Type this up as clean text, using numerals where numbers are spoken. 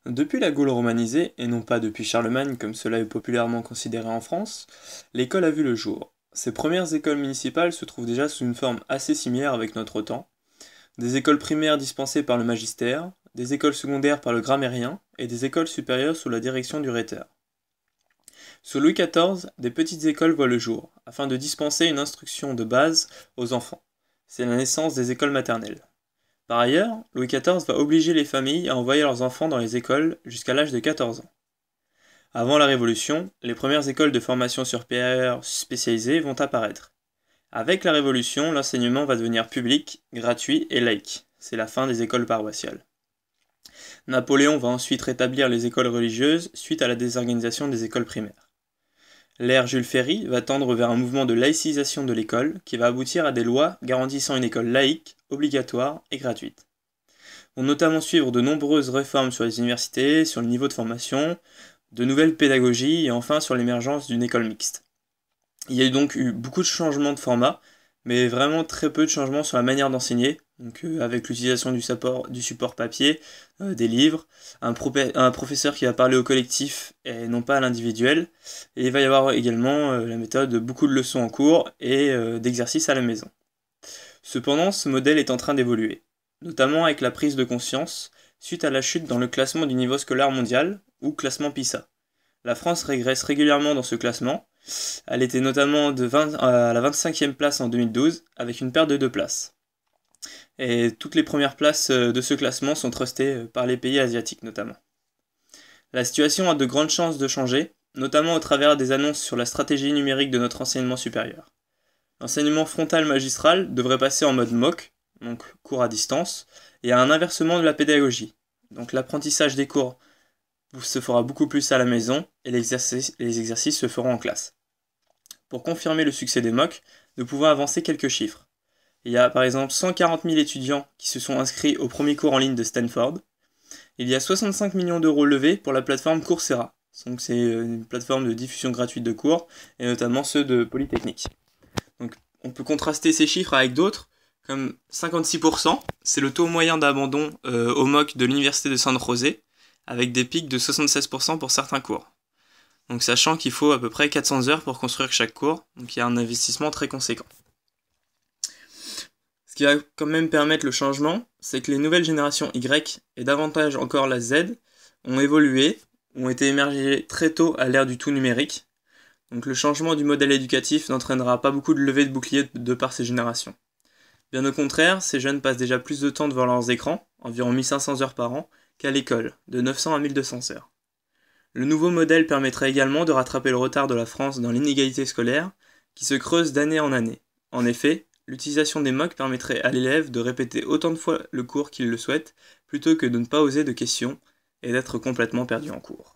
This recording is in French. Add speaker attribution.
Speaker 1: Depuis la Gaule romanisée, et non pas depuis Charlemagne comme cela est populairement considéré en France, l'école a vu le jour. Ces premières écoles municipales se trouvent déjà sous une forme assez similaire avec notre temps. Des écoles primaires dispensées par le magistère, des écoles secondaires par le grammairien, et des écoles supérieures sous la direction du rhéteur. Sous Louis XIV, des petites écoles voient le jour, afin de dispenser une instruction de base aux enfants. C'est la naissance des écoles maternelles. Par ailleurs, Louis XIV va obliger les familles à envoyer leurs enfants dans les écoles jusqu'à l'âge de 14 ans. Avant la Révolution, les premières écoles de formation supérieure spécialisées vont apparaître. Avec la Révolution, l'enseignement va devenir public, gratuit et laïque. C'est la fin des écoles paroissiales. Napoléon va ensuite rétablir les écoles religieuses suite à la désorganisation des écoles primaires. L'ère Jules Ferry va tendre vers un mouvement de laïcisation de l'école qui va aboutir à des lois garantissant une école laïque, obligatoire et gratuite. Vont notamment suivre de nombreuses réformes sur les universités, sur le niveau de formation, de nouvelles pédagogies et enfin sur l'émergence d'une école mixte. Il y a donc eu beaucoup de changements de format, mais vraiment très peu de changements sur la manière d'enseigner, donc avec l'utilisation du support papier, des livres, un professeur qui va parler au collectif et non pas à l'individuel, et il va y avoir également la méthode de beaucoup de leçons en cours et d'exercices à la maison. Cependant, ce modèle est en train d'évoluer, notamment avec la prise de conscience suite à la chute dans le classement du niveau scolaire mondial, ou classement PISA. La France régresse régulièrement dans ce classement. Elle était notamment à la 25e place en 2012, avec une perte de 2 places. Et toutes les premières places de ce classement sont trustées par les pays asiatiques notamment. La situation a de grandes chances de changer, notamment au travers des annonces sur la stratégie numérique de notre enseignement supérieur. L'enseignement frontal magistral devrait passer en mode MOOC, donc cours à distance, et à un inversement de la pédagogie. Donc l'apprentissage des cours se fera beaucoup plus à la maison et les exercices se feront en classe. Pour confirmer le succès des MOOC, nous pouvons avancer quelques chiffres. Il y a par exemple 140 000 étudiants qui se sont inscrits au premier cours en ligne de Stanford. Il y a 65 millions d'euros levés pour la plateforme Coursera. Donc c'est une plateforme de diffusion gratuite de cours, et notamment ceux de Polytechnique. Donc on peut contraster ces chiffres avec d'autres, comme 56%, c'est le taux moyen d'abandon au MOOC de l'université de San José, avec des pics de 76% pour certains cours. Donc sachant qu'il faut à peu près 400 heures pour construire chaque cours, donc il y a un investissement très conséquent. Ce qui va quand même permettre le changement, c'est que les nouvelles générations Y, et davantage encore la Z, ont évolué, ont été émergées très tôt à l'ère du tout numérique. Donc le changement du modèle éducatif n'entraînera pas beaucoup de levée de boucliers de par ces générations. Bien au contraire, ces jeunes passent déjà plus de temps devant leurs écrans, environ 1500 heures par an, qu'à l'école, de 900 à 1200 heures. Le nouveau modèle permettrait également de rattraper le retard de la France dans l'inégalité scolaire, qui se creuse d'année en année. En effet, l'utilisation des MOOC permettrait à l'élève de répéter autant de fois le cours qu'il le souhaite, plutôt que de ne pas oser de questions et d'être complètement perdu en cours.